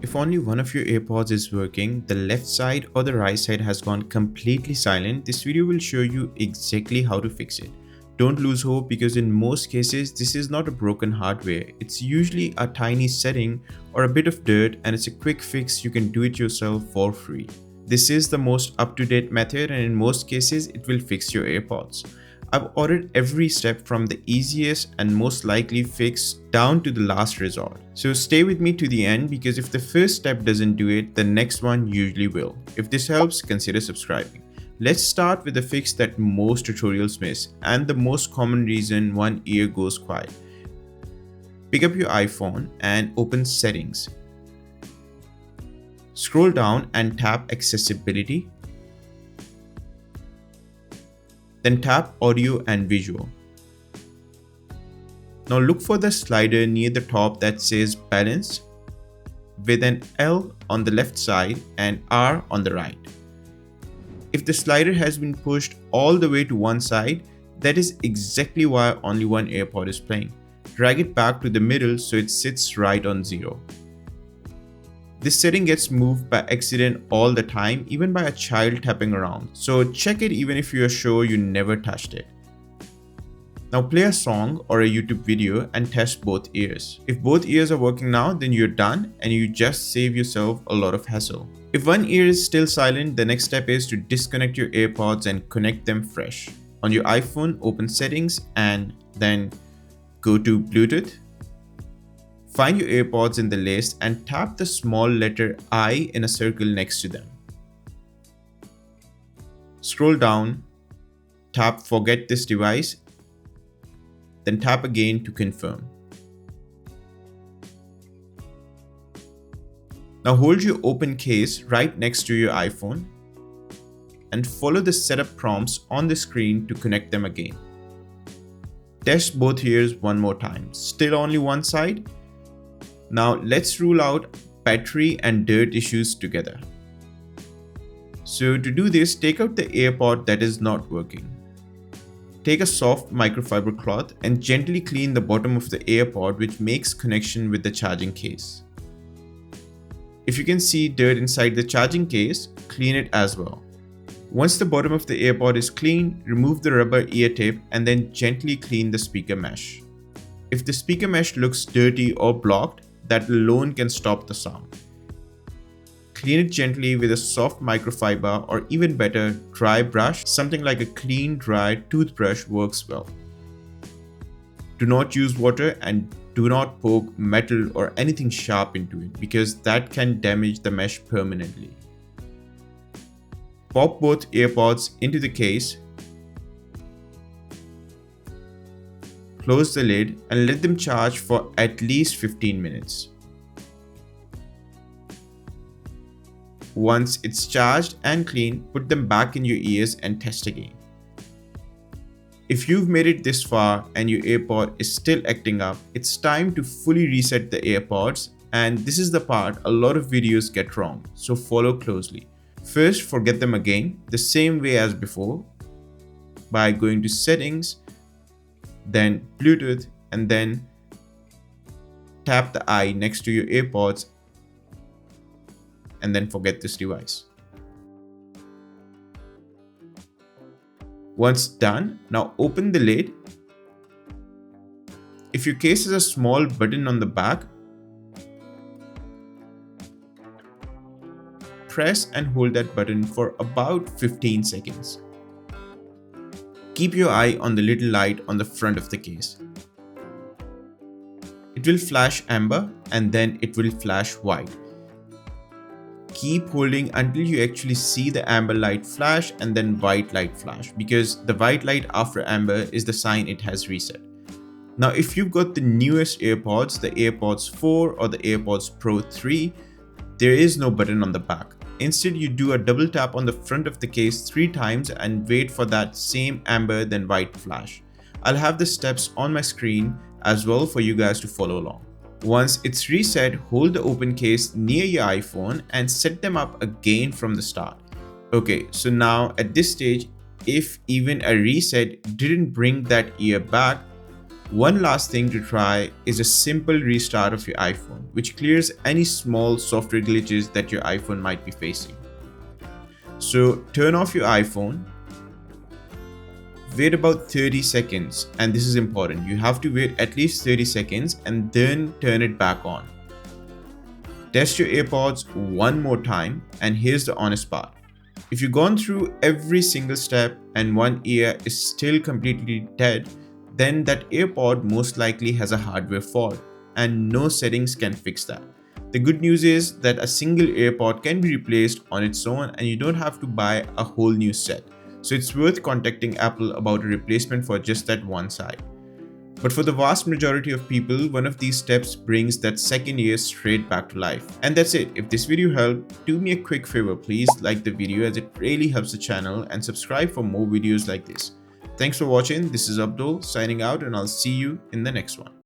If only one of your AirPods is working, the left side or the right side has gone completely silent, this video will show you exactly how to fix it. Don't lose hope because in most cases, this is not a broken hardware. It's usually a tiny setting or a bit of dirt, and it's a quick fix you can do it yourself for free. This is the most up-to-date method, and in most cases, it will fix your AirPods. I've ordered every step from the easiest and most likely fix down to the last resort. So stay with me to the end because if the first step doesn't do it, the next one usually will. If this helps, consider subscribing. Let's start with the fix that most tutorials miss and the most common reason one ear goes quiet. Pick up your iPhone and open Settings. Scroll down and tap Accessibility. Then tap Audio and Visual. Now look for the slider near the top that says Balance with an L on the left side and R on the right. If the slider has been pushed all the way to one side, that is exactly why only one AirPod is playing. Drag it back to the middle so it sits right on 0. This setting gets moved by accident all the time, even by a child tapping around, so check it even if you are sure you never touched it. Now play a song or a YouTube video and test both ears. If both ears are working now, then you're done and you just save yourself a lot of hassle. If one ear is still silent, the next step is to disconnect your AirPods and connect them fresh. On your iPhone, open Settings and then go to Bluetooth. Find your AirPods in the list and tap the small letter I in a circle next to them. Scroll down, tap Forget this device, then tap again to confirm. Now hold your open case right next to your iPhone and follow the setup prompts on the screen to connect them again. Test both ears one more time. Still only one side? Now let's rule out battery and dirt issues together. So to do this, take out the AirPod that is not working. Take a soft microfiber cloth and gently clean the bottom of the AirPod, which makes connection with the charging case. If you can see dirt inside the charging case, clean it as well. Once the bottom of the AirPod is clean, remove the rubber ear tip and then gently clean the speaker mesh. If the speaker mesh looks dirty or blocked, that alone can stop the sound. Clean it gently with a soft microfiber or even better, dry brush. Something like a clean, dry toothbrush works well. Do not use water and do not poke metal or anything sharp into it because that can damage the mesh permanently. Pop both AirPods into the case. Close the lid and let them charge for at least 15 minutes. Once it's charged and clean, put them back in your ears and test again. If you've made it this far and your AirPod is still acting up, it's time to fully reset the AirPods, and this is the part a lot of videos get wrong, so follow closely. First, forget them again, the same way as before, by going to Settings, then Bluetooth, and then tap the I next to your AirPods and then forget this device. Once done, now open the lid. If your case has a small button on the back, press and hold that button for about 15 seconds. Keep your eye on the little light on the front of the case. It will flash amber and then it will flash white. Keep holding until you actually see the amber light flash and then white light flash, because the white light after amber is the sign it has reset. Now if you've got the newest AirPods, the AirPods 4 or the AirPods Pro 3, there is no button on the back. Instead, you do a double tap on the front of the case 3 times and wait for that same amber then white flash. I'll have the steps on my screen as well for you guys to follow along. Once it's reset, hold the open case near your iPhone and set them up again from the start. Okay, so now at this stage, if even a reset didn't bring that ear back, One last thing to try is a simple restart of your iPhone, which clears any small software glitches that your iPhone might be facing. So turn off your iPhone, wait about 30 seconds, and this is important. You have to wait at least 30 seconds and then turn it back on. Test your AirPods one more time, and here's the honest part. If you've gone through every single step and one ear is still completely dead, then that AirPod most likely has a hardware fault, and no settings can fix that. The good news is that a single AirPod can be replaced on its own and you don't have to buy a whole new set. So it's worth contacting Apple about a replacement for just that one side. But for the vast majority of people, one of these steps brings that second ear straight back to life. And that's it. If this video helped, do me a quick favor, please like the video as it really helps the channel, and subscribe for more videos like this. Thanks for watching. This is Abdul signing out, and I'll see you in the next one.